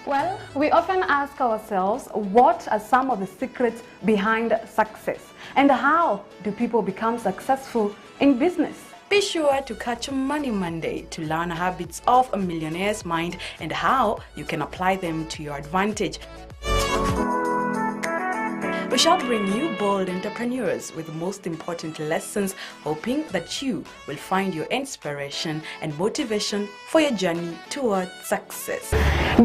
Well, we often ask ourselves what are some of the secrets behind success and how do people become successful in business? Be sure to catch Money Monday to learn habits of a millionaire's mind and how you can apply them to your advantage. We shall bring you bold entrepreneurs with the most important lessons, hoping that you will find your inspiration and motivation for your journey towards success.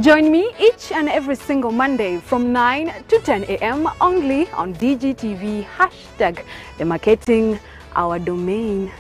Join me each and every single Monday from 9 to 10 a.m. only on DGTV hashtag the marketing our domain.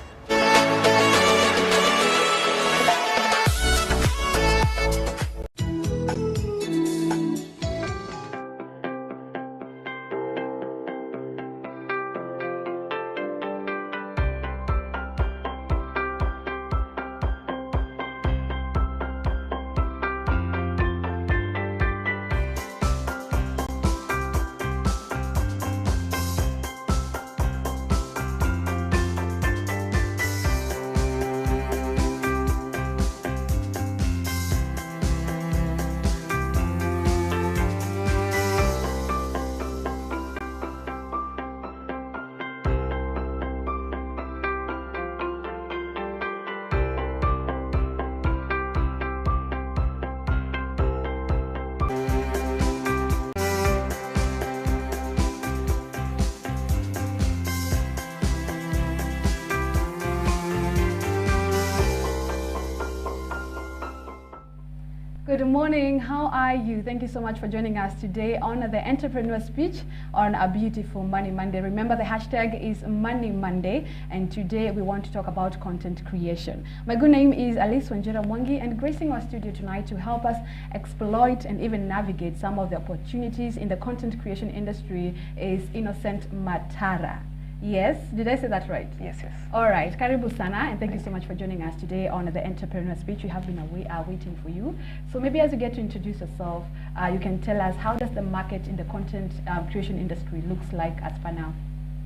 Good morning, how are you? Thank you so much for joining us today on the Entrepreneur Speech on a beautiful Money Monday. Remember, the hashtag is Money Monday, and today we want to talk about content creation. My good name is Alice Wanjira Mwangi, and gracing our studio tonight to help us exploit and even navigate some of the opportunities in the content creation industry is Innocent Matara. Yes, did I say that right? Yes, yes. All right, Karibu Sana, and thank you so much for joining us today on the Entrepreneur Speech. We have been waiting for you. So maybe as you get to introduce yourself, you can tell us how does the market in the content creation industry looks like as per now?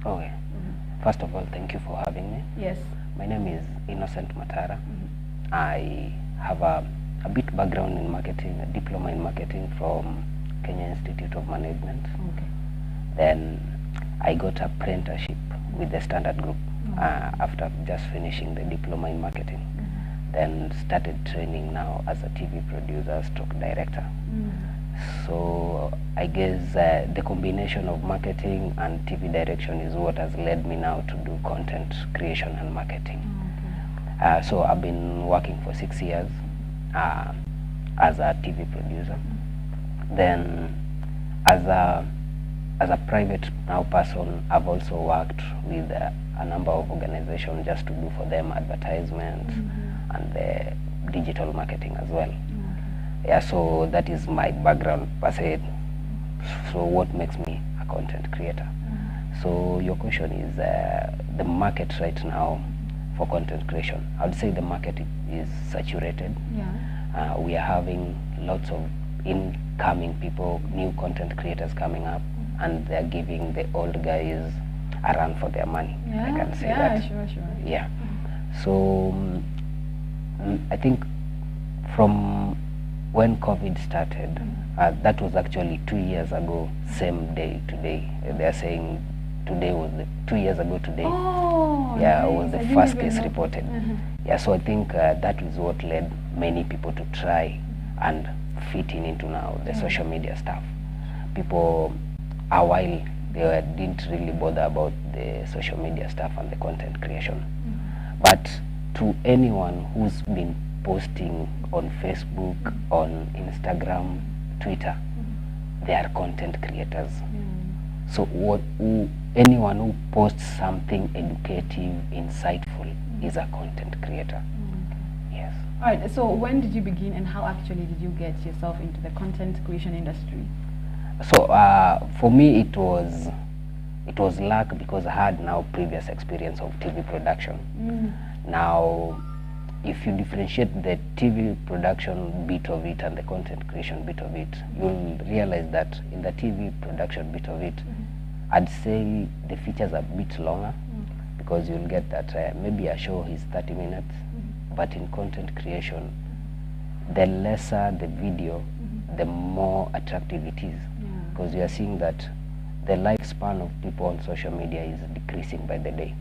Okay. First of all, thank you for having me. Yes. My name is Innocent Matara. I have a bit background in marketing, a diploma in marketing from Kenya Institute of Management. Okay. Then I got apprenticeship with the Standard Group after just finishing the diploma in marketing. Then started training now as a TV producer stroke director. So I guess the combination of marketing and TV direction is what has led me now to do content creation and marketing. So I've been working for 6 years as a TV producer. Then as a private now person, I've also worked with a number of organizations just to do for them advertisement and the digital marketing as well. Yeah, so that is my background per se. So what makes me a content creator? So your question is the market right now for content creation. I would say the market is saturated. Yeah. We are having lots of incoming people, new content creators coming up, and they're giving the old guys a run for their money. Yeah, I can say yeah, that. sure. Yeah. So I think from when COVID started, that was actually 2 years ago, same day today. They're saying today was 2 years ago today. Oh, yeah, nice. it was the first case reported. Yeah, so I think that is what led many people to try and fit into now the social media stuff. People, a while, they didn't really bother about the social media stuff and the content creation. But to anyone who's been posting on Facebook, on Instagram, Twitter, they are content creators. So anyone who posts something educative, insightful, is a content creator. Yes. All right, so when did you begin and how actually did you get yourself into the content creation industry? So for me it was luck because I had now previous experience of TV production. Now if you differentiate the TV production bit of it and the content creation bit of it, you'll realize that in the TV production bit of it, I'd say the features are a bit longer because you'll get that maybe a show is 30 minutes, but in content creation the lesser the video, the more attractive it is. Because you are seeing that the lifespan of people on social media is decreasing by the day.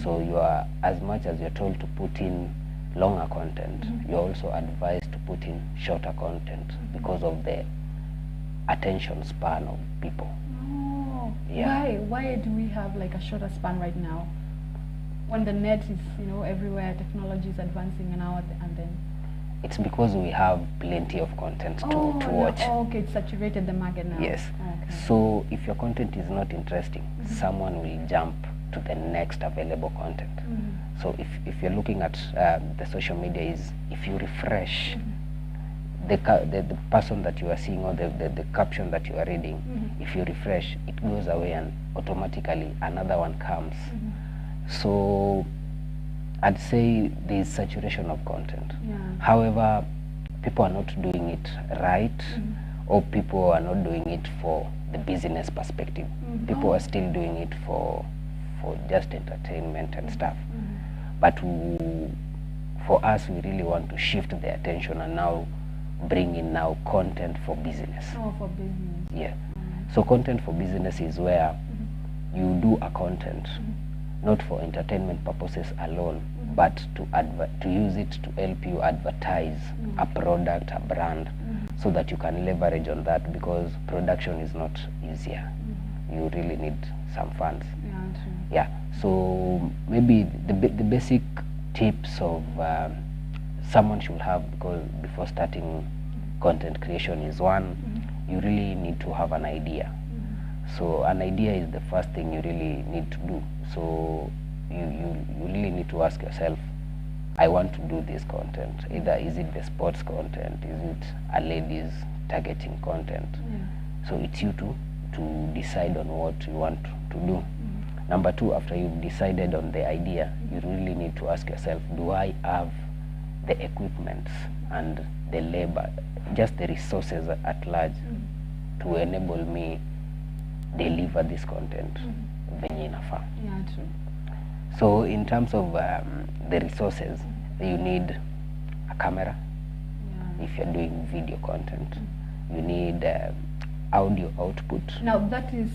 So you are, as much as you're told to put in longer content, you're also advised to put in shorter content because of the attention span of people. Oh, Yeah. why do we have like a shorter span right now? When the net is, you know, everywhere, technology is advancing and then... It's because we have plenty of content to watch. Okay, it's saturated the market now. Yes. Okay. So if your content is not interesting, someone will jump to the next available content. So if you're looking at the social media, is if you refresh the person that you are seeing or the caption that you are reading, if you refresh, it goes away and automatically another one comes. So I'd say there's saturation of content. Yeah. However, people are not doing it right, or people are not doing it for the business perspective. People are still doing it for just entertainment and stuff. But for us, we really want to shift the attention and now bring in now content for business. Oh, for business. Yeah. So content for business is where you do a content not for entertainment purposes alone, but to use it to help you advertise a product, a brand, so that you can leverage on that, because production is not easier. You really need some funds. Yeah, true. Yeah. So maybe the basic tips of someone should have before starting content creation is, one, you really need to have an idea. So an idea is the first thing you really need to do. So you really need to ask yourself, I want to do this content. Either is it the sports content, is it a ladies targeting content? Yeah. So it's you to decide on what you want to do. Number two, after you've decided on the idea, you really need to ask yourself, do I have the equipment and the labor, just the resources at large to enable me deliver this content venye inafaa? Yeah, true. So in terms of the resources, you need a camera. Yeah. If you're doing video content, you need audio output. Now that is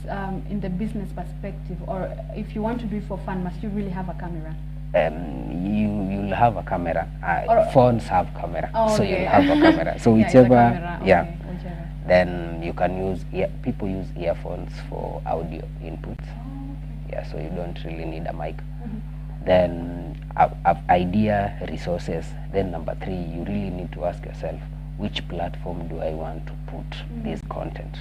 in the business perspective, or if you want to do it for fun, must you really have a camera? You'll have a camera. Or phones have camera, Oh, so okay. you'll have a camera. So Yeah, it's a whichever, camera. yeah. Okay, whichever. Then you can use people use earphones for audio inputs. Oh, okay. Yeah, so you don't really need a mic. Then idea, resources. Then number three, you really need to ask yourself, which platform do I want to put this content?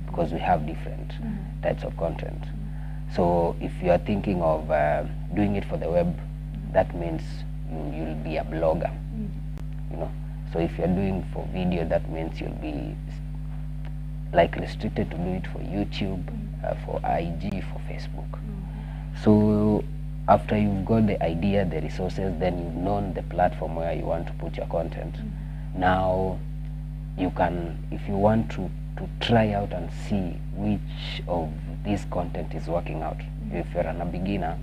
Because we have different types of content. So if you are thinking of doing it for the web, that means you'll be a blogger, you know. So if you're doing for video, that means you'll be like restricted to do it for YouTube, for IG, for Facebook. So after you've got the idea, the resources, then you've known the platform where you want to put your content. Now you can, if you want to try out and see which of this content is working out. If you're a beginner,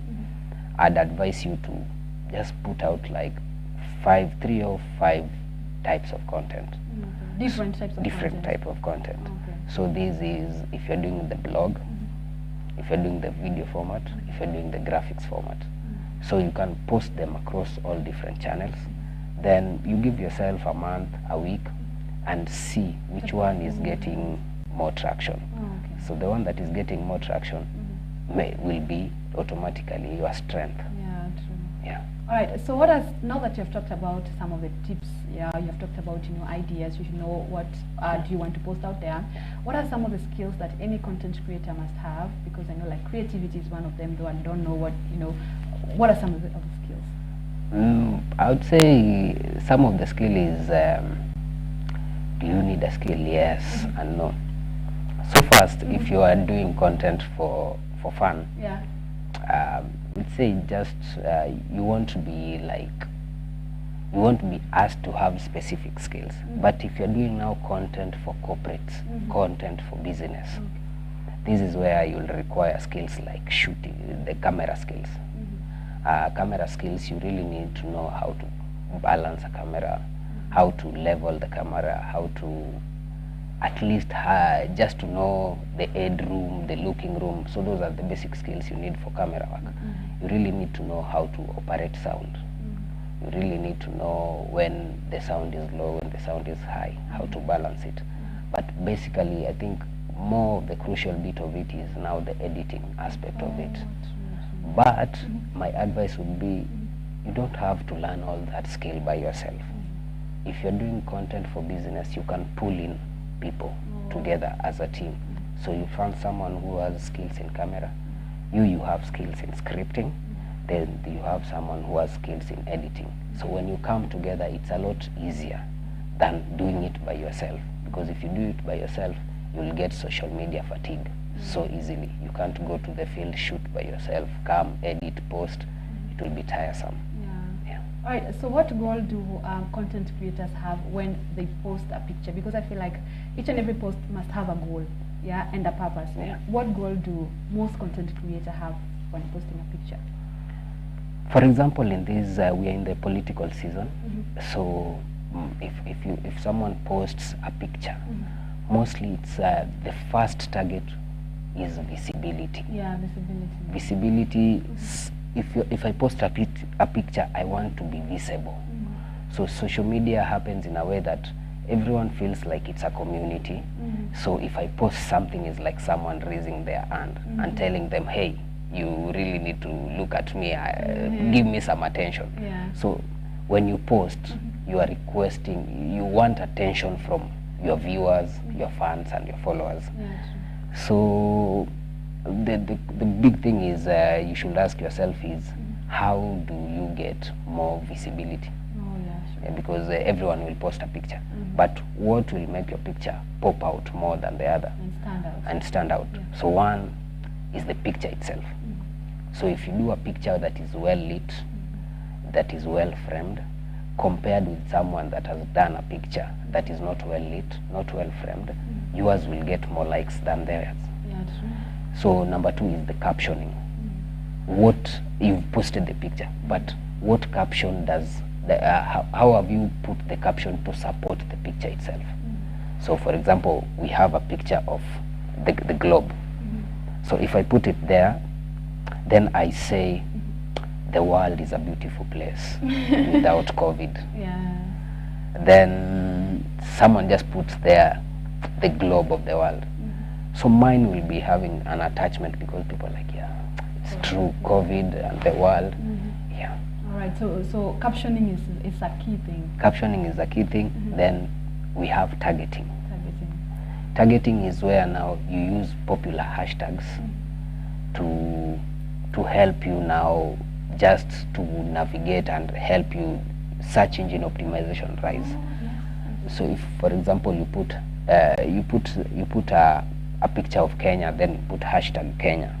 I'd advise you to just put out like 3 or 5 types of content. Different types of Different content. type of content. Okay. So this is if you're doing the blog, if you're doing the video format, if you're doing the graphics format. So you can post them across all different channels. Then you give yourself a month, a week, and see which one is getting more traction. Oh, okay. So the one that is getting more traction will be automatically your strength. Yeah, true. Yeah. All right. So now that you've talked about some of the tips, yeah, you've talked about ideas. You should know what do you want to post out there. What are some of the skills that any content creator must have? Because I know like creativity is one of them. Though I don't know what are some of the other skills? I would say some of the skill is, do you need a skill? Yes and no. So first, if you are doing content for fun, Yeah. let's say just you want to be asked to have specific skills. But if you're doing now content for corporates, content for business, this is where you'll require skills like shooting, the camera skills. Camera skills, you really need to know how to balance a camera how to level the camera, how to at least just to know the head room, the looking room. So those are the basic skills you need for camera work. You really need to know how to operate sound. You really need to know when the sound is low, when the sound is high, how to balance it. But basically, I think more of the crucial bit of it is now the editing aspect of it. But my advice would be, you don't have to learn all that skill by yourself. If you're doing content for business, you can pull in people together as a team. So you found someone who has skills in camera, you have skills in scripting, then you have someone who has skills in editing. So when you come together, it's a lot easier than doing it by yourself. Because if you do it by yourself, you'll get social media fatigue so easily. You can't go to the field, shoot by yourself, come, edit, post. It will be tiresome. Yeah. All right, so what goal do content creators have when they post a picture? Because I feel like each and every post must have a goal, yeah, and a purpose. Yeah. What goal do most content creators have when posting a picture? For example, in this, we are in the political season. So if someone posts a picture, mostly it's the first target is visibility. Yeah, visibility. Visibility. If I post a picture, I want to be visible. So social media happens in a way that everyone feels like it's a community. So if I post something, it's like someone raising their hand and telling them, hey, you really need to look at me, give me some attention. Yeah. So when you post, you are requesting, you want attention from your viewers, your fans, and your followers. Yeah, So the big thing is you should ask yourself is, how do you get more visibility? Oh, yeah, sure. Because everyone will post a picture, but what will make your picture pop out more than the other And stand out. Yeah. So one is the picture itself. So if you do a picture that is well lit, that is well framed, compared with someone that has done a picture that is not well lit, not well framed, yours will get more likes than theirs. Yeah, true. So number two is the captioning. What you've posted the picture, but what caption does how have you put the caption to support the picture itself? So for example, we have a picture of the globe. So if I put it there, then I say the world is a beautiful place without COVID. Yeah. Then someone just puts there the globe of the world. So mine will be having an attachment because people are like, yeah, it's true, COVID and the world. Yeah. All right, so captioning is a key thing. Captioning is a key thing. Then we have targeting. Targeting. Targeting is where now you use popular hashtags to help you now just to navigate and help you search engine optimization rise. So if, for example, you put a picture of Kenya, then you put hashtag Kenya.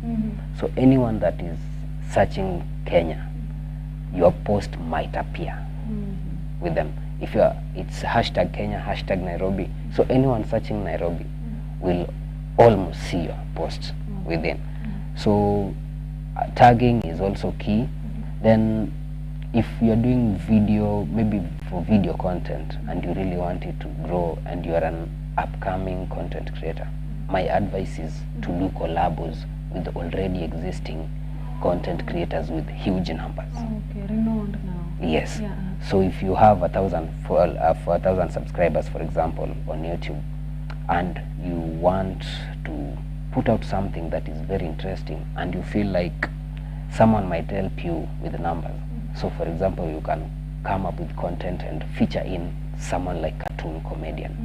So anyone that is searching Kenya, your post might appear with them. If it's hashtag Kenya, hashtag Nairobi, so anyone searching Nairobi will almost see your post within. So tagging is also key. Then if you're doing video, maybe for video content, and you really want it to grow and you're an upcoming content creator, my advice is to do collabos with already existing content creators with huge numbers. Okay, renowned now. Yes. Yeah. So if you have 1,000 subscribers, for example, on YouTube, and you want to put out something that is very interesting, and you feel like someone might help you with the numbers. So for example, you can come up with content and feature in someone like cartoon comedian.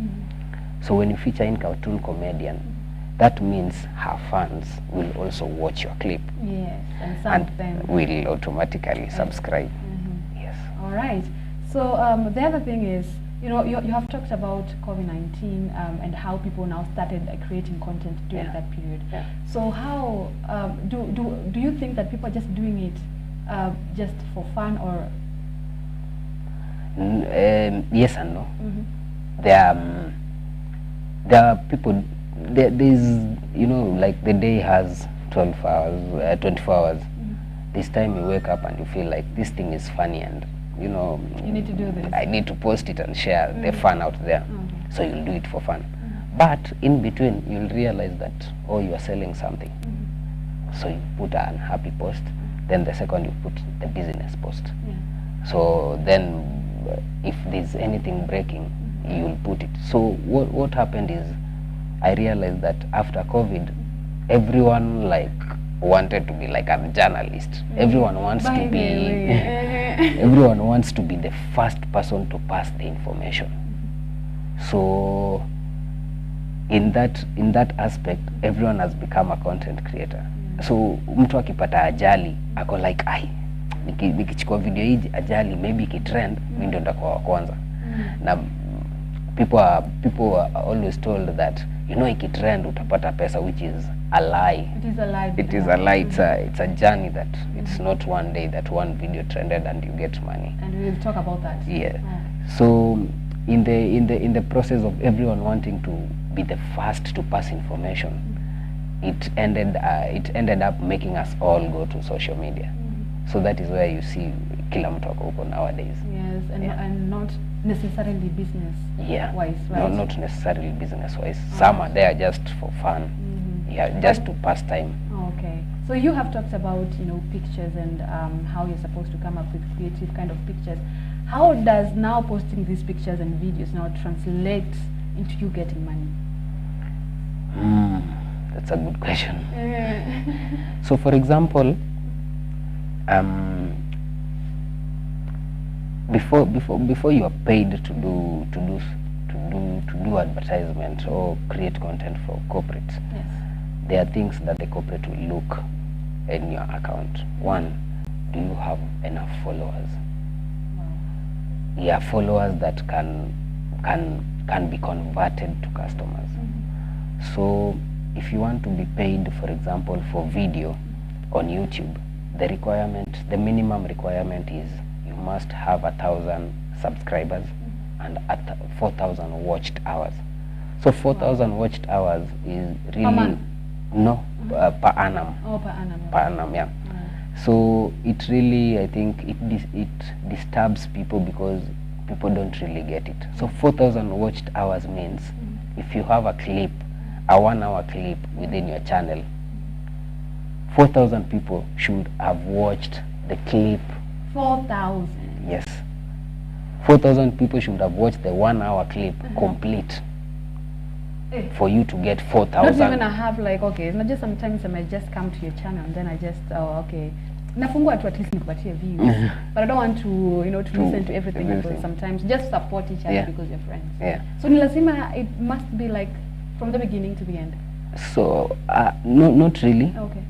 So when you feature in cartoon comedian, that means her fans will also watch your clip. Yes, and some of them will automatically subscribe. Yes. All right. So the other thing is, you know, you have talked about COVID-19 and how people now started creating content during that period. Yeah. So how do you think that people are just doing it just for fun, or? Yes and no. There are people. There's, you know, like the day has 24 hours. This time you wake up and you feel like this thing is funny and you know, You need to do this. I need to post it and share the fun out there. Okay. So you'll do it for fun. But in between, you'll realize that, oh, you are selling something. So you put an unhappy post. Then the second, you put the business post. Yeah. So then if there's anything breaking, you'll put it. So what happened is, I realized that after COVID, everyone like wanted to be like a journalist. Everyone wants By to the be way. everyone wants to be the first person to pass the information. So in that aspect, everyone has become a content creator. So mtu akipata ajali ako like, ai, nikichukua video hii ajali maybe ikitrend, mimi ndio ndakuwa wa kwanza. Na people are always told that, you know, ikitrend utapata pesa, which is a lie. It is a lie. It is a lie. It's a journey that it's not one day that one video trended and you get money. And we will talk about that. Yeah. Oh. So in the process of everyone wanting to be the first to pass information, it ended up making us all go to social media. So that is where you see kila mtu ako huko nowadays. Yes, and, Yeah. and not necessarily business wise, right? No, not necessarily business wise. Some are there just for fun. Yeah, just to pass time. Okay. So you have talked about, you know, pictures and how you're supposed to come up with creative kind of pictures. How does now posting these pictures and videos now translate into you getting money? That's a good question. So for example, before you are paid to do advertisement or create content for corporate, Yes. there are things that the corporate will look in your account. One, do you have enough followers? Wow. Yeah, followers that can be converted to customers. So if you want to be paid, for example, for video on YouTube, the minimum requirement is you must have 1,000 subscribers and 4,000 watched hours. So 4,000 watched hours is really Per month? no, per annum. Oh, per annum. Per annum, yeah. So it really, I think it disturbs people because people don't really get it. So 4,000 watched hours means if you have a clip, a 1-hour clip within your channel, 4,000 people should have watched the clip. 4,000. Yes. 4,000 people should have watched the 1-hour clip complete for you to get 4,000. Not even I have like, okay, it's not just sometimes I might just come to your channel and then I just, oh, okay. Nafungua tu at least nikupatie views. But I don't want to, you know, to listen to everything. Because sometimes just support each other because you're friends. Yeah. So ni lazima, it must be like from the beginning to the end. So, no, not really. Okay.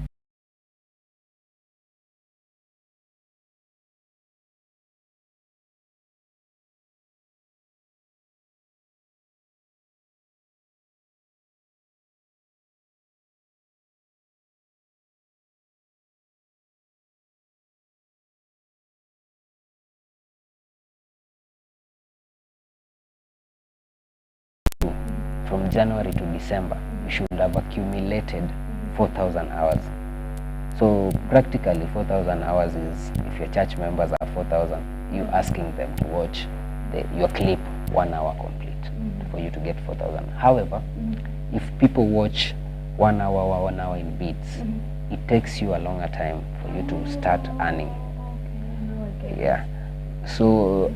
From January to December, you should have accumulated 4,000 hours. So practically 4,000 hours is, if your church members are 4,000, you asking them to watch your clip 1 hour complete for you to get 4,000. However, if people watch 1 hour in bits, it takes you a longer time for you to start earning. Okay. Yeah. So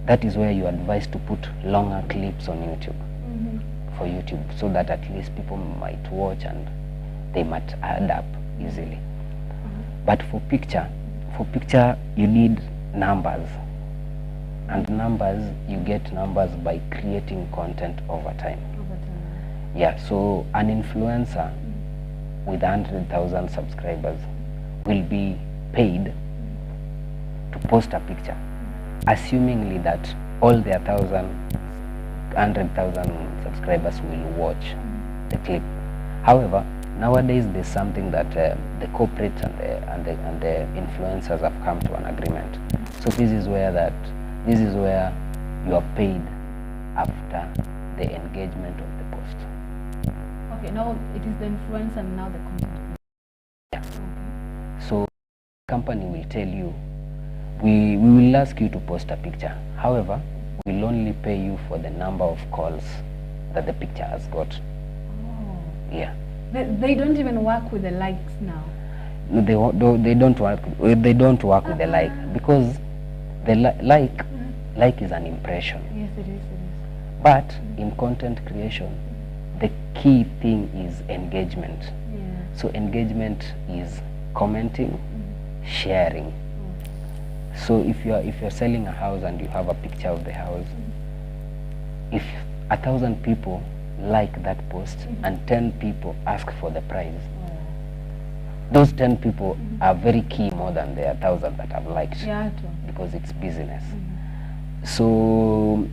that is where you advise to put longer clips on YouTube. For YouTube, so that at least people might watch and they might add up easily. But for picture you need numbers, and numbers, you get numbers by creating content over time. Yeah, so an influencer with 100,000 subscribers will be paid to post a picture, assumingly that all their 100,000 subscribers will watch the clip. However, nowadays there's something that the corporate and the influencers have come to an agreement. So this is where you are paid after the engagement of the post. Okay, now it is the influencer and now the content. Yeah. So company will tell you, we will ask you to post a picture. However, we'll only pay you for the number of calls that the picture has got. Oh. Yeah. They don't even work with the likes now. No, they don't work. They don't work with the like, because the like is an impression. Yes, it is. But in content creation, the key thing is engagement. Yeah. So engagement is commenting, sharing. So if you're selling a house and you have a picture of the house, if 1,000 people like that post and 10 people ask for the price, those 10 people are very key more than the 1,000 that have liked, Yeah, because it's business. So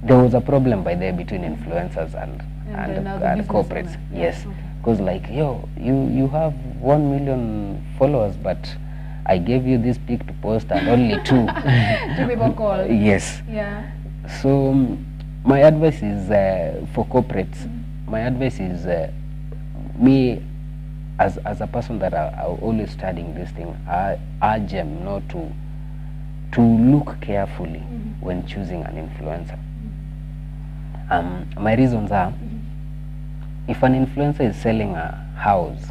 there was a problem by there between influencers and corporates. owner. Yes, Okay. because like, yo, you have 1 million followers, but I gave you this pic to post and only 2. 2 people call. Yes. Yeah. So my advice is for corporates. My advice is me as a person that I always studying this thing. I urge them not to look carefully when choosing an influencer. My reasons are, if an influencer is selling a house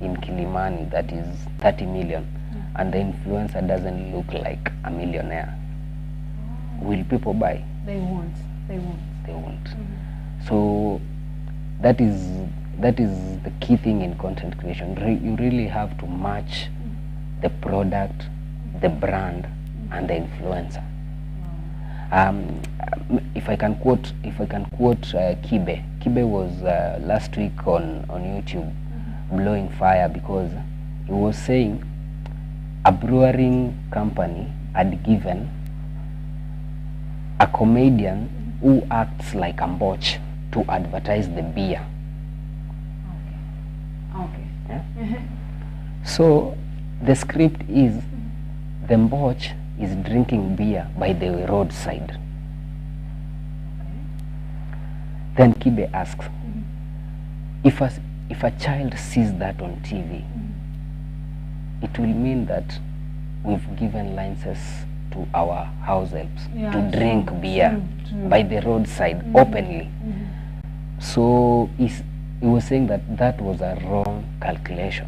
in Kilimani that is 30 million, and the influencer doesn't look like a millionaire, will people buy? They won't. They won't. So that is the key thing in content creation. You really have to match the product, the brand, and the influencer. If I can quote Kibe. Kibe was last week on YouTube blowing fire, because he was saying a brewing company had given a comedian who acts like a Mboch to advertise the beer. Okay. Yeah? So the script is the Mboch is drinking beer by the roadside. Then Kibe asks, if a child sees that on TV, it will mean that we've given licenses to our house helps to drink beer by the roadside openly. So he was saying that was a wrong calculation,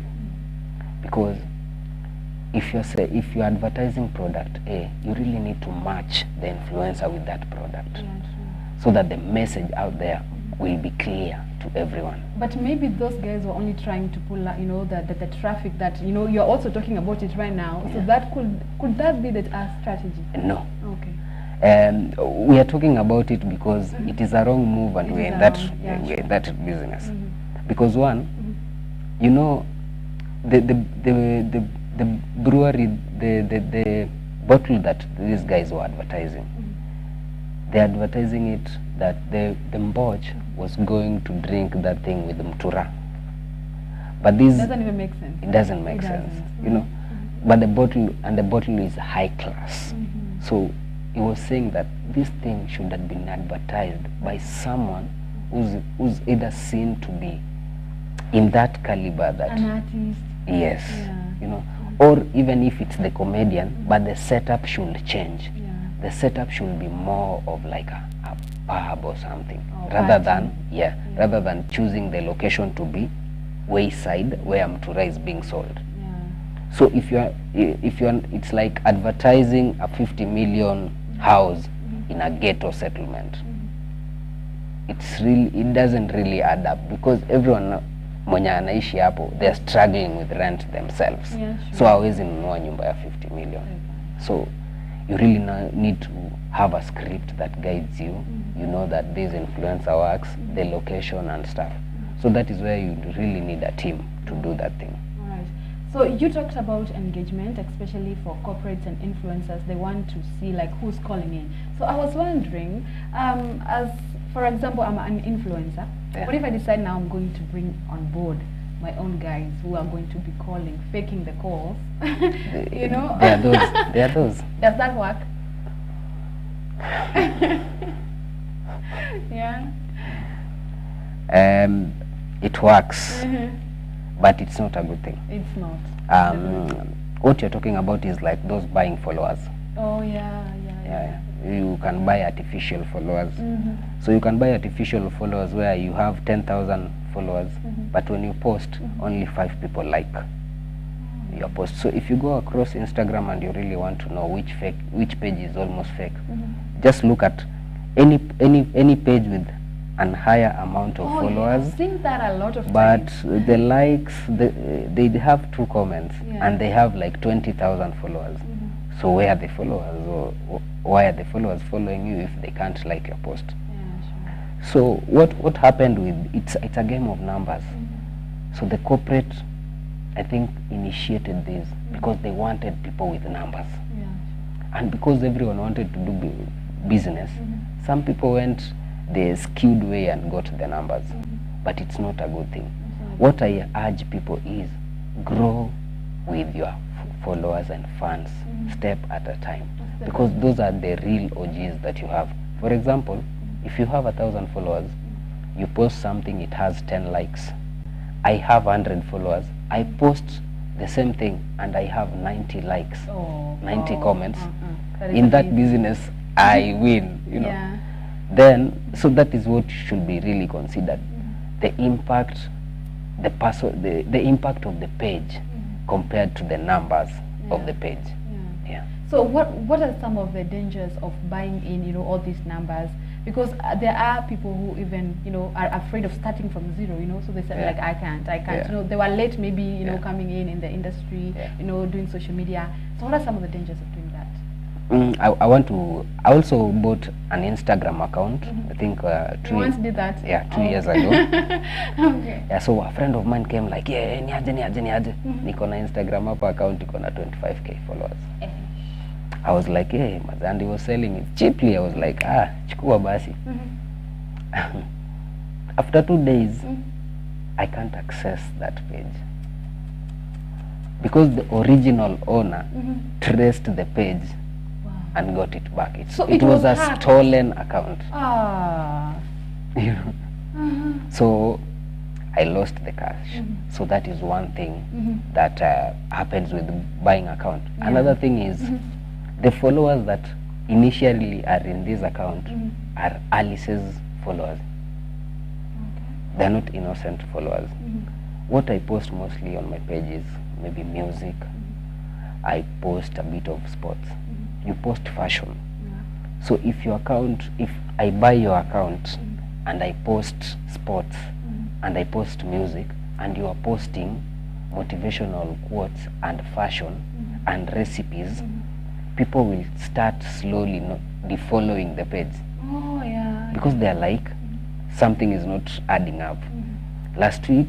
because if you're advertising product A, you really need to match the influencer with that product, so that the message out there will be clear to everyone. But maybe those guys were only trying to pull out, the traffic that, you're also talking about it right now. So that could that be the strategy? No. Okay. We are talking about it because it is a wrong move, and we're in that business. Because one, the brewery, the bottle that these guys were advertising, they're advertising it that the Mboch was going to drink that thing with the Mtura. But this doesn't even make sense. It doesn't make sense, But the bottle is high class. So he was saying that this thing should have been advertised by someone who's either seen to be in that caliber, that an artist. Yes, or even if it's the comedian, but the setup should change. The setup should be more of like a pub or something, rather than choosing the location to be wayside where Mtura is being sold. So if you're it's like advertising a 50 million house in a ghetto settlement. It doesn't really add up, because everyone mwenye anaishi hapo, they're struggling with rent themselves. So hawezi nunua nyumba ya 50 million. So you really need to have a script that guides you. You know that this influencer works, the location and stuff. So that is where you really need a team to do that thing. Right. So you talked about engagement, especially for corporates and influencers. They want to see like who's calling in. So I was wondering, as for example, I'm an influencer. What if I decide now I'm going to bring on board my own guys who are going to be calling, faking the calls? There are those. Does that work? Yeah. It works, but it's not a good thing. It's not. what you're talking about is like those buying followers. Oh yeah. You can buy artificial followers. Mm-hmm. So you can buy artificial followers where you have 10,000 followers, but when you post, only 5 people like your post. So if you go across Instagram and you really want to know which page is almost fake, just look at any page with an higher amount of followers. I've seen that a lot of but times. the likes, they have 2 comments, and they have like 20,000 followers. So where are the followers, or why are the followers following you if they can't like your post? Yeah, sure. So what happened with it's a game of numbers. So the corporate, I think, initiated this because they wanted people with numbers. Yeah, sure. And because everyone wanted to do business, some people went the skewed way and got the numbers. But it's not a good thing. What I urge people is grow with your followers and fans step at a time, because those are the real OGs that you have. For example, if you have 1,000 followers, you post something, it has 10 likes. I have 100 followers, I post the same thing and I have 90 likes, 90 comments. In that business, I win, you know. Yeah. Then, so that is what should be really considered. The impact, the impact of the page compared to the numbers of the page. Yeah. So what are some of the dangers of buying in, you know, all these numbers? Because there are people who even, you know, are afraid of starting from zero, you know, so they say like, I can't, you know, they were late maybe, you know, coming in the industry, you know, doing social media. So what are some of the dangers of doing that? I also bought an Instagram account, I think 2 once did that? Yeah, 2 years ago. Okay. Yeah, so a friend of mine came like, yeah, niaje. Niko na Instagram hapa account, iko na 25k followers. I was like, hey, and he was selling it cheaply. I was like, chukua basi. After 2 days, I can't access that page because the original owner traced the page and got it back. It was a stolen account. You know? So I lost the cash. So that is one thing that happens with buying account. Another thing is the followers that initially are in this account are Alice's followers. They're not innocent followers. What I post mostly on my page is maybe music. I post a bit of sports. You post fashion. So if I buy your account and I post sports and I post music and you are posting motivational quotes and fashion and recipes, people will start slowly defollowing the page. Because they are like, something is not adding up. Last week,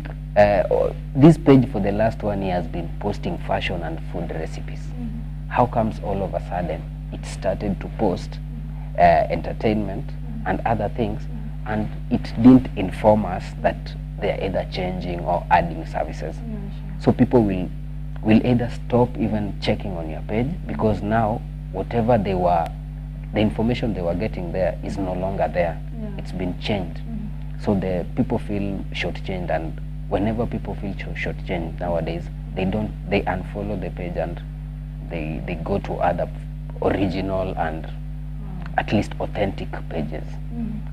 this page for the last 1 year has been posting fashion and food recipes. How comes all of a sudden it started to post entertainment and other things, and it didn't inform us that they are either changing or adding services? So people will either stop even checking on your page because now whatever the information they were getting there is no longer there. It's been changed. So the people feel shortchanged, and whenever people feel shortchanged nowadays, they unfollow the page and they go to other original and at least authentic pages.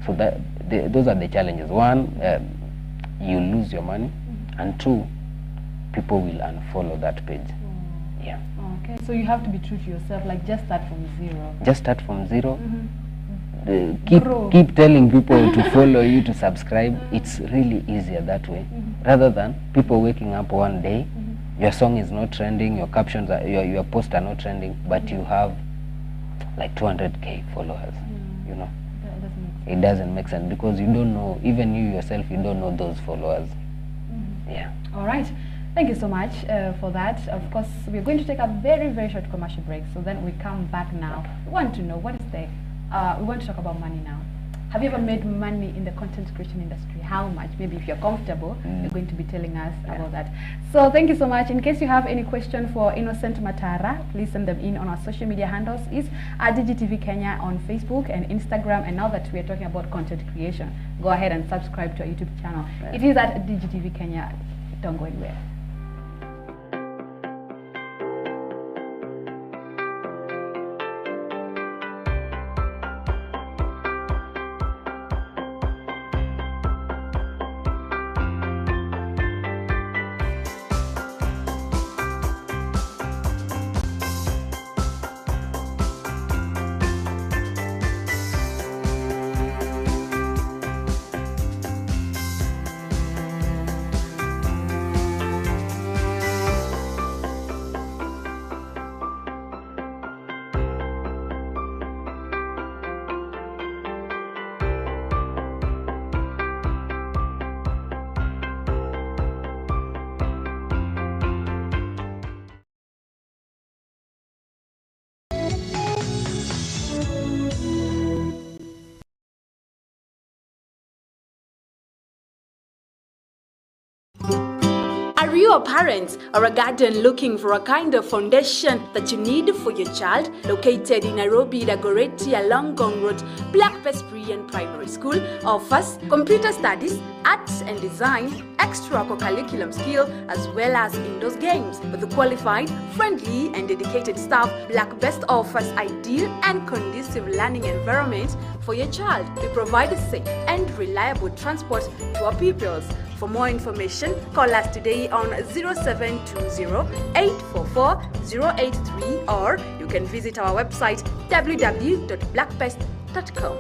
So those are the challenges. One, you lose your money, and 2, people will unfollow that page. Yeah. Okay, so you have to be true to yourself, like just start from zero. Just start from zero. Keep telling people to follow you, to subscribe. It's really easier that way, rather than people waking up one day, your song is not trending, your captions are, your posts are not trending, but you have like 200k followers. You know, it doesn't make sense because you don't know, even you yourself, you don't know those followers. Yeah. All right. Thank you so much for that. Of course, we're going to take a very, very short commercial break. So then we come back now. We want to know, what is the, we want to talk about money now. Have you ever made money in the content creation industry? How much? Maybe if you're comfortable, you're going to be telling us about that. So thank you so much. In case you have any question for Innocent Matara, please send them in on our social media handles. It's at DGTV Kenya on Facebook and Instagram. And now that we are talking about content creation, go ahead and subscribe to our YouTube channel. It is at DGTV Kenya. Don't go anywhere. you a parent or a guardian looking for a kind of foundation that you need for your child? Located in Nairobi, Dagoretti along Gong Road, Black Presbyterian Primary School offers computer studies, arts and design, extra curriculum skill, as well as indoor games. With a qualified, friendly and dedicated staff, Black Best offers ideal and conducive learning environment for your child. We provide a safe and reliable transport to our pupils. For more information, call us today on 0720-844-083 or you can visit our website www.blackbest.com.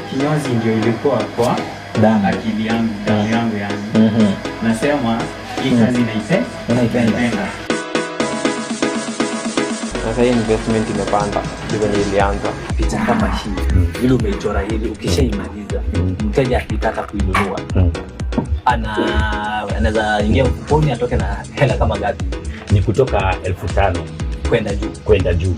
Kinyozi ndio ilikuwa kwa akili yangu, damu yangu yani. Nasema hii kazi naipenda. Sasa hii investment imepanda ndivyo ilianza. Picha kama hii ile umeichora hivi, ukishaimaliza mteja akitaka kuinunua anaweza ingia mfukoni atoke na hela kama ngapi? Ni kutoka 5,000 kwenda juu.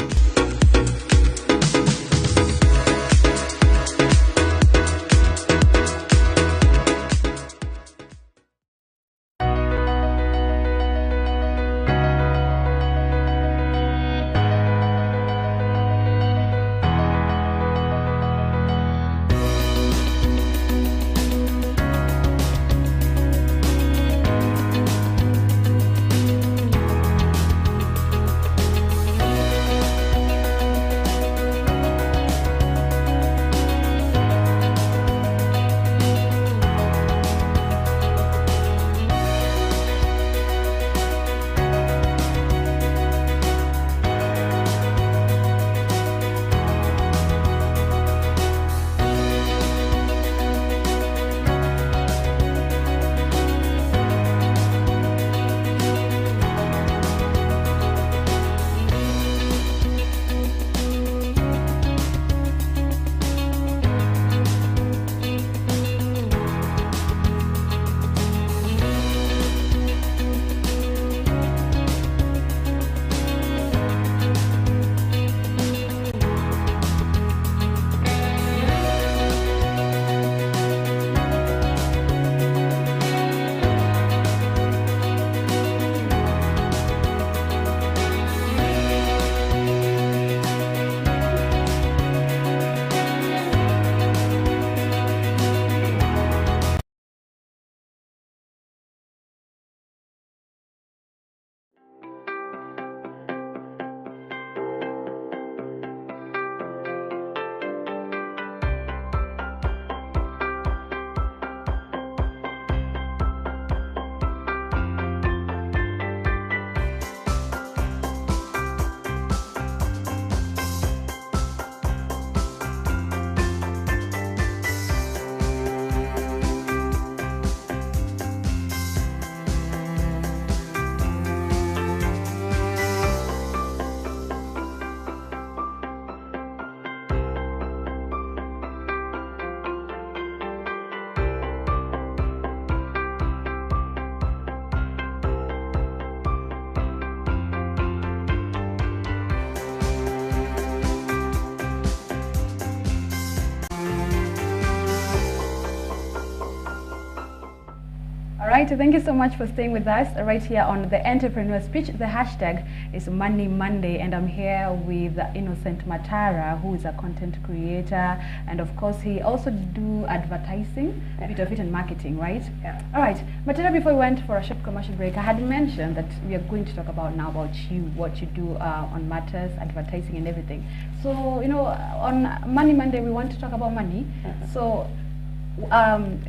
Alright, thank you so much for staying with us right here on the Entrepreneur Speech. The hashtag is Money Monday, and I'm here with Innocent Matara, who is a content creator, and of course he also do advertising, a bit of it, and marketing, right? Yeah. Alright, Matara, before we went for a short commercial break, I had mentioned that we are going to talk about now about you, what you do on matters, advertising and everything. So, you know, on Money Monday, we want to talk about money. So,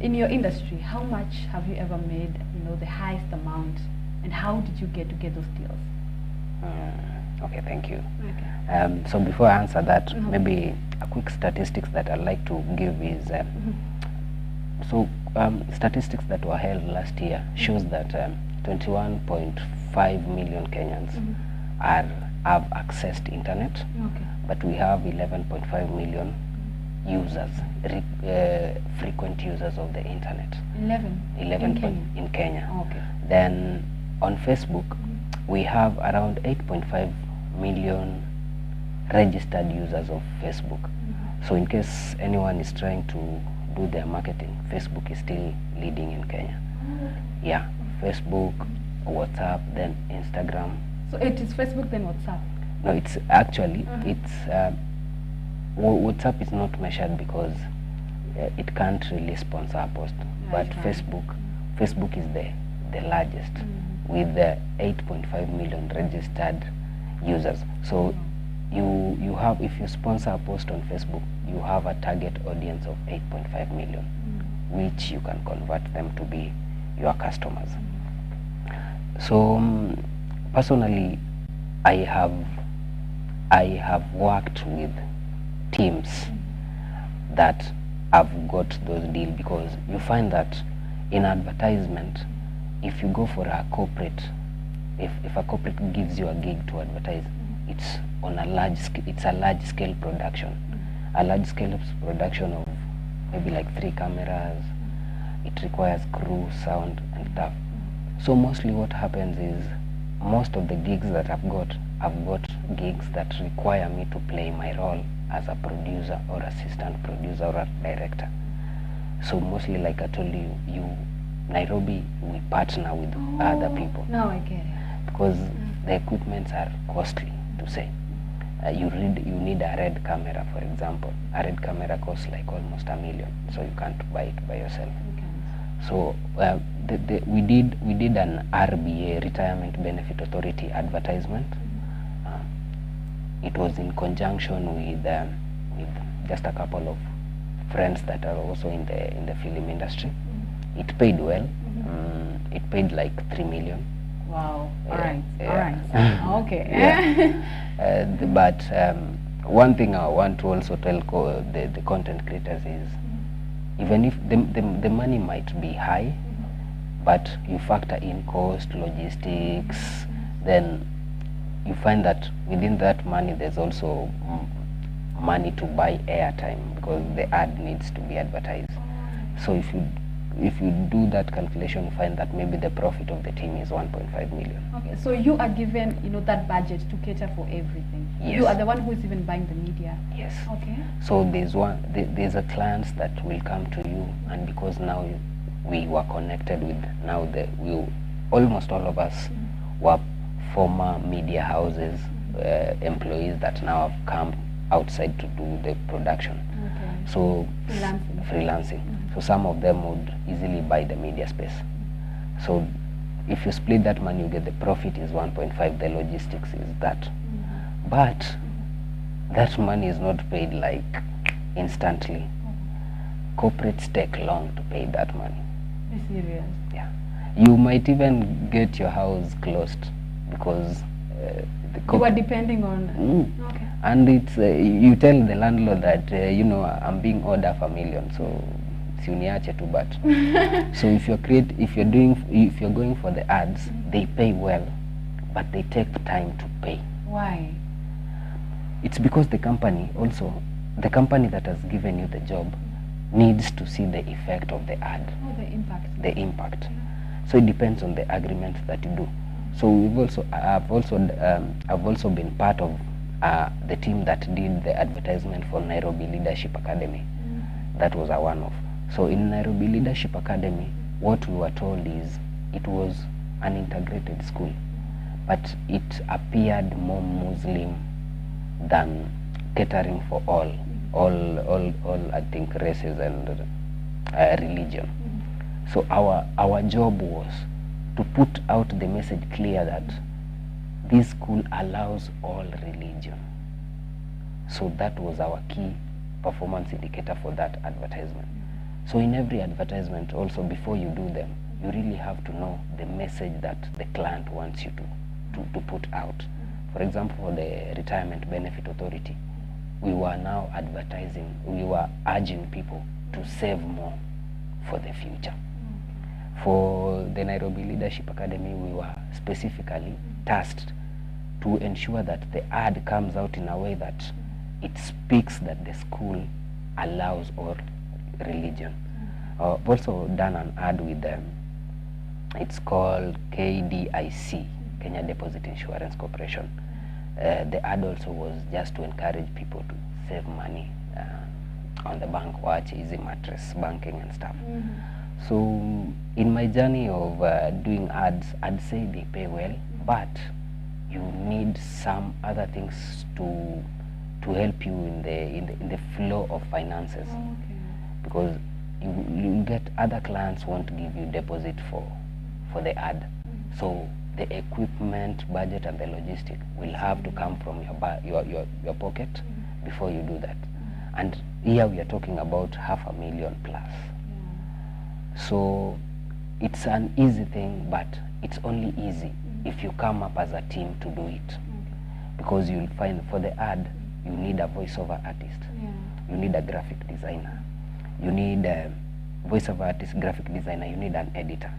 in your industry, how much have you ever made, you know, the highest amount, and how did you get those deals? Okay, thank you. Okay. So before I answer that, maybe a quick statistics that I'd like to give is, statistics that were held last year shows that 21.5 million Kenyans have accessed internet, but we have 11.5 million users, frequent users of the internet. 11 in Kenya. Okay. Then on Facebook, we have around 8.5 million registered users of Facebook. So in case anyone is trying to do their marketing, Facebook is still leading in Kenya. Yeah, Facebook, WhatsApp, then Instagram. So it is Facebook, then WhatsApp? No, it's actually, WhatsApp is not measured because it can't really sponsor a post. But Facebook is the largest with 8.5 million registered users. So you have, if you sponsor a post on Facebook, you have a target audience of 8.5 million, which you can convert them to be your customers. So personally, I have worked with teams that have got those deals, because you find that in advertisement, if you go for a corporate, if a corporate gives you a gig to advertise, it's on a large scale, it's a large scale production, a large scale production of maybe like 3 cameras. It requires crew, sound and stuff. So mostly what happens is, most of the gigs that I've got gigs that require me to play my role as a producer or assistant producer or a director. So mostly, like I told you, Nairobi, we partner with other people. Now I get it. Because the equipments are costly, to say. You need a RED camera, for example. A RED camera costs like almost $1 million, so you can't buy it by yourself. So we did an RBA, Retirement Benefit Authority advertisement. It was in conjunction with just a couple of friends that are also in the film industry. It paid well. It paid like 3 million. Wow. All right. Okay. But one thing I want to also tell the content creators is, even if the money might be high, but you factor in cost, logistics, then you find that within that money there's also money to buy airtime, because the ad needs to be advertised. So if you do that calculation, you find that maybe the profit of the team is 1.5 million. Okay, so you are given, that budget to cater for everything. Yes. You are the one who is even buying the media. Yes. Okay. So there's a clients that will come to you, and because now we were connected with, almost all of us were former media houses employees that now have come outside to do the production. Okay. So freelancing. So some of them would easily buy the media space. So if you split that money, you get the profit is 1.5, the logistics is that. But that money is not paid like instantly. Corporates take long to pay that money. Be serious. Yeah. You might even get your house closed because you are depending on Okay. And it's you tell the landlord that I'm being owed $500,000, so siuniache tu, but so if you're going for the ads, they pay well, but they take time to pay. Why? It's because the company that has given you the job needs to see the effect of the ad. Oh, the impact. So it depends on the agreement that you do. So I've also been part of the team that did the advertisement for Nairobi Leadership Academy. That was a one-off. So in Nairobi Leadership Academy, what we were told is it was an integrated school, but it appeared more Muslim than catering for all I think races and religion. So our job was to put out the message clear that this school allows all religion. So that was our key performance indicator for that advertisement. So in every advertisement also, before you do them, you really have to know the message that the client wants you to put out. For example, for the Retirement Benefit Authority, we were now advertising, we were urging people to save more for the future. For the Nairobi Leadership Academy, we were specifically tasked to ensure that the ad comes out in a way that it speaks that the school allows all religion. I've also done an ad with them. It's called KDIC, Kenya Deposit Insurance Corporation. The ad also was just to encourage people to save money on the bank, watch easy mattress banking and stuff. So in my journey of doing ads, I'd say they pay well, but you need some other things to help you in the flow of finances. Because you get other clients won't give you deposit for the ad. So the equipment, budget, and the logistic will have to come from your pocket before you do that. And here we are talking about $500,000 plus. So it's an easy thing, but it's only easy if you come up as a team to do it. Because you'll find for the ad, you need a voiceover artist. You need a graphic designer. You need a voiceover artist, graphic designer. You need an editor.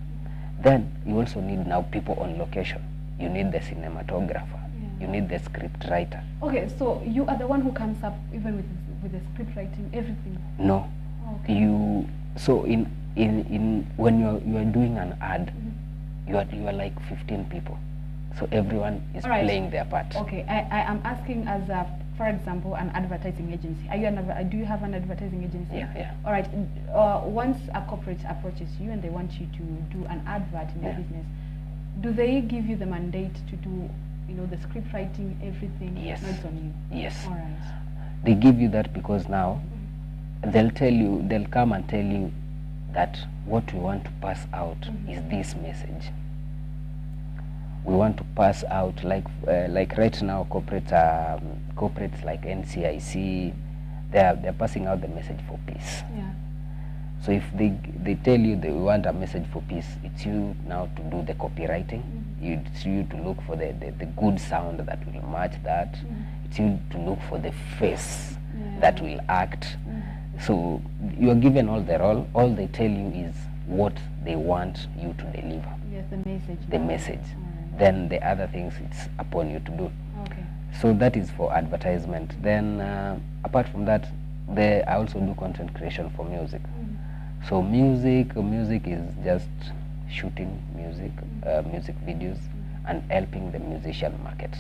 Then you also need now people on location. You need the cinematographer. You need the script writer. Okay, so you are the one who comes up even with the script writing, everything? No. So in when you are doing an ad, you are like 15 people. So everyone is playing their part. Okay, I am asking as a, for example, an advertising agency. Do you have an advertising agency? Yeah. All right. Once a corporate approaches you and they want you to do an advert in their business, do they give you the mandate to do, the script writing, everything? Yes. Not on you? Yes. All right. They give you that because now they'll come and tell you that what we want to pass out is this message. We want to pass out like right now corporates like NCIC, they're passing out the message for peace. So if they tell you they want a message for peace, it's you now to do the copywriting. It's you to look for the good sound that will match that. It's you to look for the face that will act. So you are given all the role. All they tell you is what they want you to deliver. Yes, the message. The message. Then the other things, it's upon you to do. Okay. So that is for advertisement. Then apart from that, I also do content creation for music. So music is just shooting music, music videos, and helping the musician market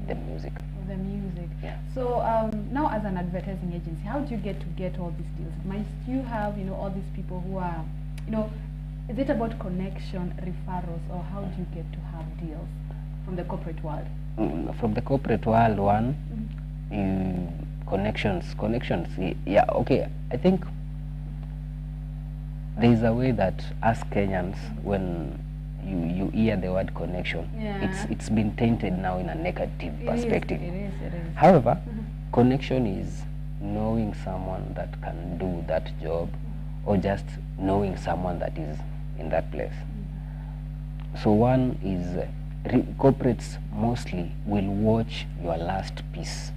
the music. The music. Yeah. So now as an advertising agency, how do you get all these deals? Must you have, all these people who are, is it about connection, referrals, or how do you get to have deals from the corporate world? From the corporate world, connections, yeah, okay. I think there is a way that us Kenyans, when you hear the word connection, it's been tainted now in a negative perspective. It is. However, connection is knowing someone that can do that job, or just knowing someone that is in that place. So one is corporates mostly will watch your last piece.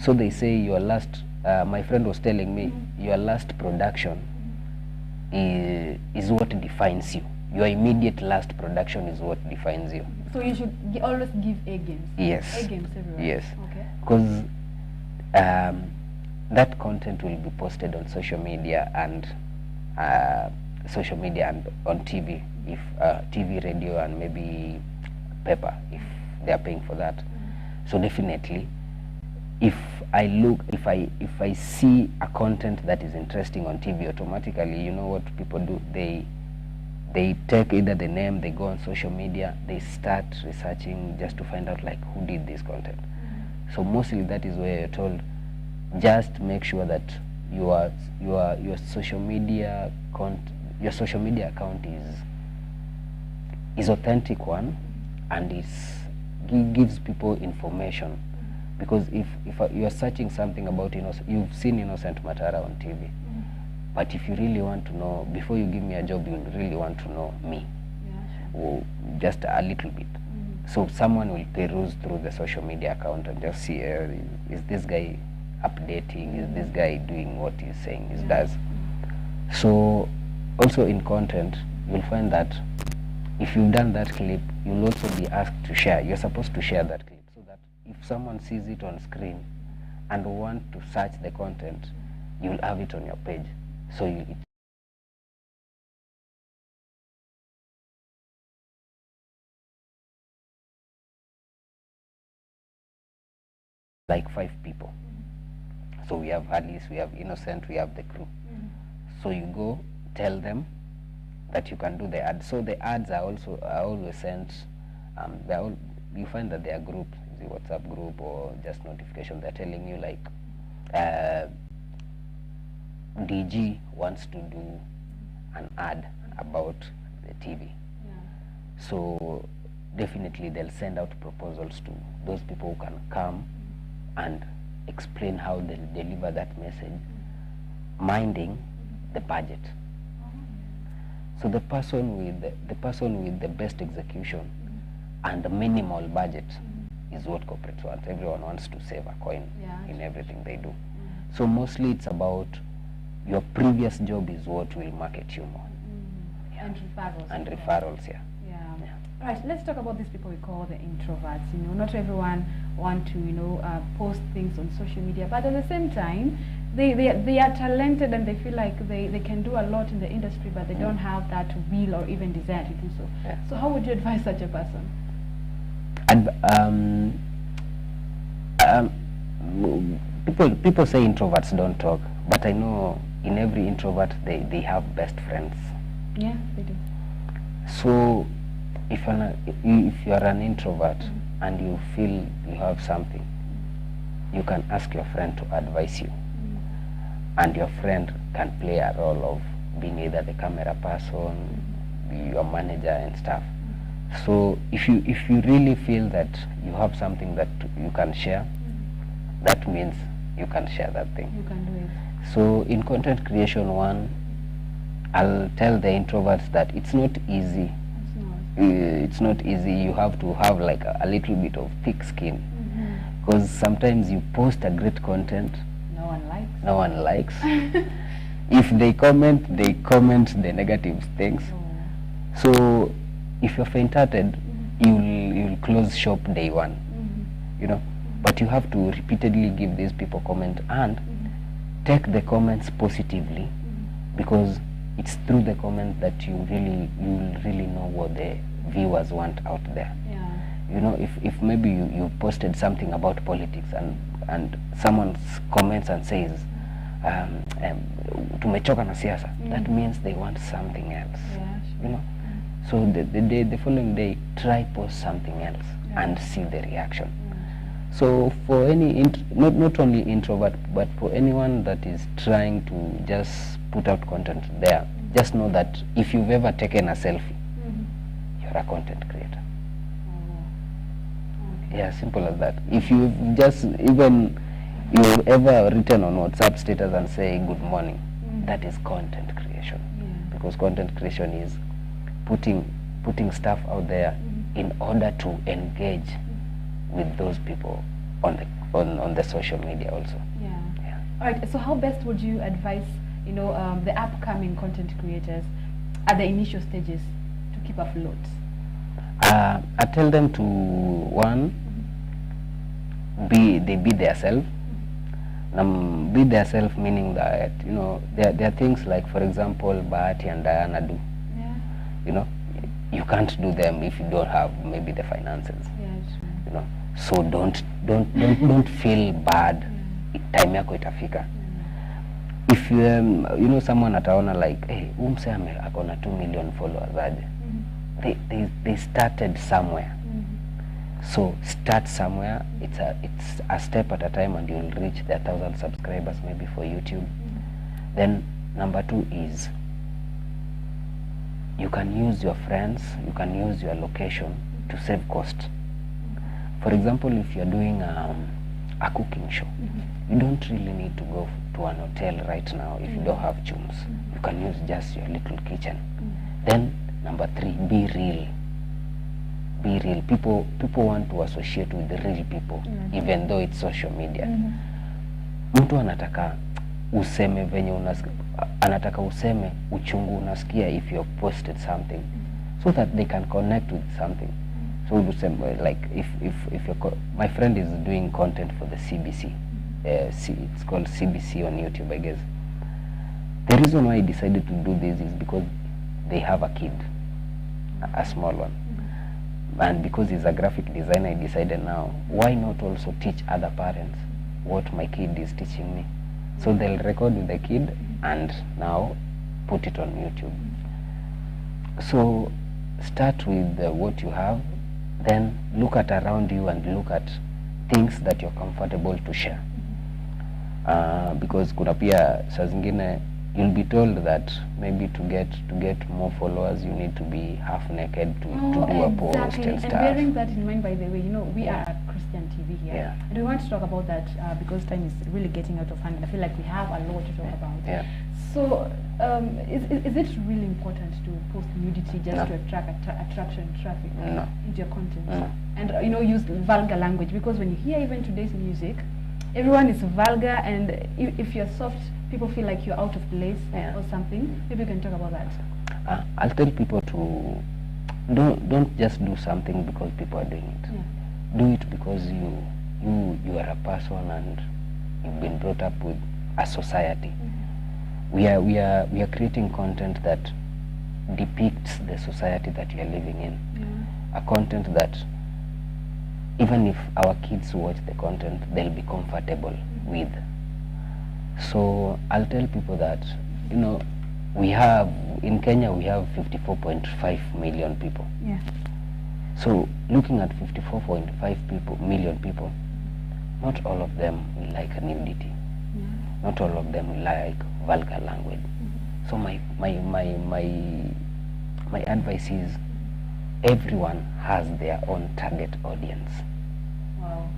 So they say your last, my friend was telling me, your last production is what defines you. Your immediate last production is what defines you. So you should always give A games. Yes. A games everywhere. Yes. Okay. Because that content will be posted on social media and on TV, if TV, radio, and maybe paper, if they are paying for that. So definitely, if I see a content that is interesting on TV, automatically, you know what people do? They take either the name, they go on social media, they start researching just to find out like who did this content. So mostly that is where you're told, just make sure that your social media account is authentic one, and gives people information. Because if you're searching something about you've seen Innocent Matara on TV, but if you really want to know, before you give me a job, you really want to know me, or just a little bit. So someone will peruse through the social media account and just see, is this guy updating? Is this guy doing what he's saying he does? So also in content, you'll find that if you've done that clip, you'll also be asked to share. You're supposed to share that clip so that if someone sees it on screen and want to search the content, you'll have it on your page. So like 5 people. So we have Alice, we have Innocent, we have the crew. So you go tell them that you can do the ads. So the ads are always sent. You find that they are groups, the WhatsApp group or just notification. They're telling you like DG wants to do an ad about the TV. So definitely they'll send out proposals to those people who can come and explain how they'll deliver that message, minding the budget. So the person with the best execution and the minimal budget is what corporates want. Everyone wants to save a coin in everything they do. So mostly it's about your previous job is what will market you more. And referrals. And referrals, yeah. All right, let's talk about these people we call the introverts. You know, not everyone want to, post things on social media, but at the same time, they are talented and they feel like they can do a lot in the industry, but they don't have that will or even desire to do so. Yeah. So how would you advise such a person? People say introverts don't talk, but I know in every introvert they have best friends. Yeah, they do. So if you are an introvert and you feel you have something, you can ask your friend to advise you, and your friend can play a role of being either the camera person, your manager and stuff. So if you really feel that you have something that you can share, that means you can share that thing. You can do it. So in content creation, I'll tell the introverts that it's not easy. It's not easy. You have to have like a little bit of thick skin, because sometimes you post a great content, no one likes. If they comment the negative things. So if you're faint-hearted, you'll close shop day one, but you have to repeatedly give these people comment and take the comments positively, because it's through the comment that you will really know what the viewers want out there. If maybe you posted something about politics and someone comments and says tumechoka na siasa, that means they want something else. So the following day, try post something else and see the reaction. So for any not only introvert, but for anyone that is trying to just put out content there, just know that if you've ever taken a selfie, you're a content creator. Yeah, simple as that. If you've ever written on WhatsApp status and say good morning, that is content creation. Because content creation is putting stuff out there in order to engage with those people on the social media also. All right, so how best would you advise the upcoming content creators at the initial stages to keep afloat? I tell them to be their self. Be their self, meaning that there are things like, for example, Bahati and Diana do. You can't do them if you don't have maybe the finances. So don't feel bad. Time yako itafika. If you someone ataona like, hey, umse akona 2 million followers aje. They started somewhere. So start somewhere. It's a step at a time, and you'll reach the 1,000 subscribers maybe for YouTube. Then number 2 is you can use your friends, you can use your location to save cost. For example, if you're doing a cooking show, you don't really need to go to an hotel right now if you don't have chums. You can use just your little kitchen. Then number 3, be real. Be real. People want to associate with the real people, even though it's social media. Mtu anataka useme venye anataka useme uchungu unasikia if you posted something, so that they can connect with something. So like if my friend is doing content for the CBC, it's called CBC on YouTube, I guess. The reason why I decided to do this is because they have a kid, a small one. And because he's a graphic designer, I decided now, why not also teach other parents what my kid is teaching me? So they'll record with the kid and now put it on YouTube. So start with what you have, then look at around you and look at things that you're comfortable to share. Because kuna pia saa zingine you'll be told that maybe to get more followers you need to be half naked to do a post and stuff. And bearing that in mind, by the way, you know, we are a Christian TV here, Yeah. and we want to talk about that because time is really getting out of hand, and I feel like we have a lot to talk about. Yeah. So, is it really important to post nudity just No. to attract attraction traffic No. into your content? No. And you know, use vulgar language, because when you hear even today's music, everyone is vulgar, and if you're soft, people feel like you're out of place or something. Maybe you can talk about that. I'll tell people to don't just do something because people are doing it. Yeah. Do it because you are a person and you've been brought up with a society. We are creating content that depicts the society that we are living in. A content that even if our kids watch the content, they'll be comfortable with. So I'll tell people that, you know, in Kenya we have 54.5 million people. Yeah. So looking at 54.5 million people, not all of them will like nudity. Not all of them will like vulgar language. So my advice is everyone has their own target audience. Wow.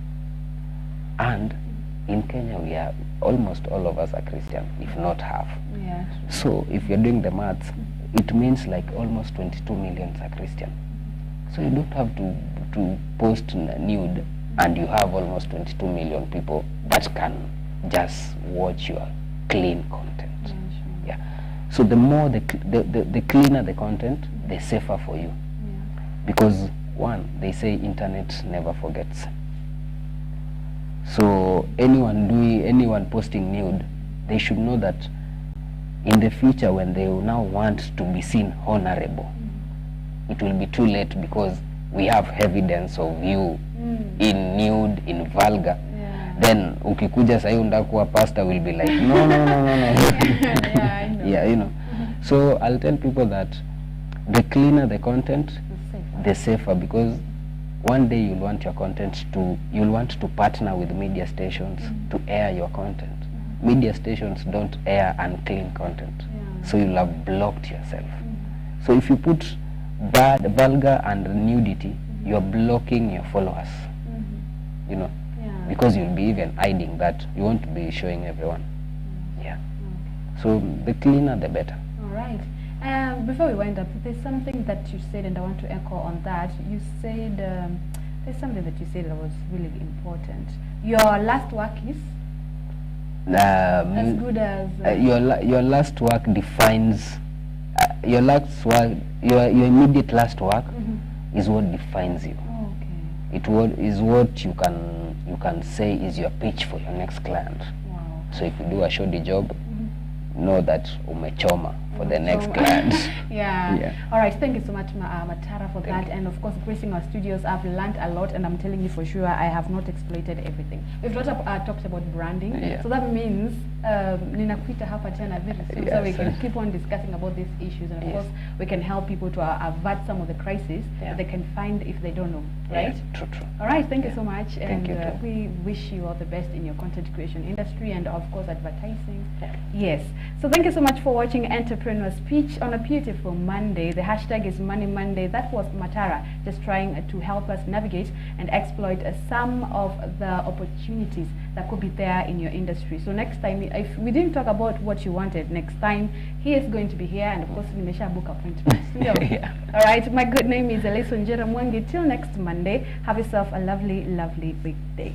And in Kenya almost all of us are Christian, if not half. Yeah. So if you're doing the maths, it means like almost 22 million are Christian. So you don't have to post nude and you have almost 22 million people that can just watch your clean content. Yeah, sure. Yeah. So the more the cleaner the content, the safer for you. Yeah. Because one, they say internet never forgets. So anyone posting nude, they should know that in the future when they will now want to be seen honorable, it will be too late because we have evidence of you in nude, in vulgar. Yeah. Then ukikuja sahi undakuwa pastor will be like no. Yeah, I know. Yeah, you know. So I'll tell people that the cleaner the content, the safer, because one day you'll want your content you'll want to partner with media stations to air your content. Media stations don't air unclean content. Yeah. So you'll have blocked yourself. So if you put bad, vulgar and nudity, you're blocking your followers. You know, Yeah. because you'll be even hiding that. You won't be showing everyone. Yeah. So the cleaner the better. All right. Before we wind up, there's something that you said, and I want to echo on that. You said there's something that you said that was really important. Your last work is as good as your last work defines your last work. Your immediate last work is what defines you. Okay. Is what you can say is your pitch for your next client. Wow. So if you do a shoddy job, know that umechoma for the next client. Yeah. Yeah. All right. Thank you so much, Matara, for that. And of course, gracing our studios. I've learned a lot, and I'm telling you for sure, I have not exploited everything. We've talked about branding. Yeah. So that means ninakuita hapa tena very soon, so we can keep on discussing about these issues, and of course, we can help people to avert some of the crises that they can find if they don't know. Right? Yeah, true. All right. Thank you so much, Thank and you too. we wish you all the best in your content creation industry, and of course, advertising. Yeah. Yes. So thank you so much for watching Entrepreneur Speech on a beautiful Monday. The hashtag is Money Monday. That was Matara just trying to help us navigate and exploit some of the opportunities that could be there in your industry. So next time, if we didn't talk about what you wanted, next time he is going to be here, and of course, nimesha book appointments. Yeah. All right. My good name is Elisa Njera Mwangi. Till next Monday, have yourself a lovely, lovely big day.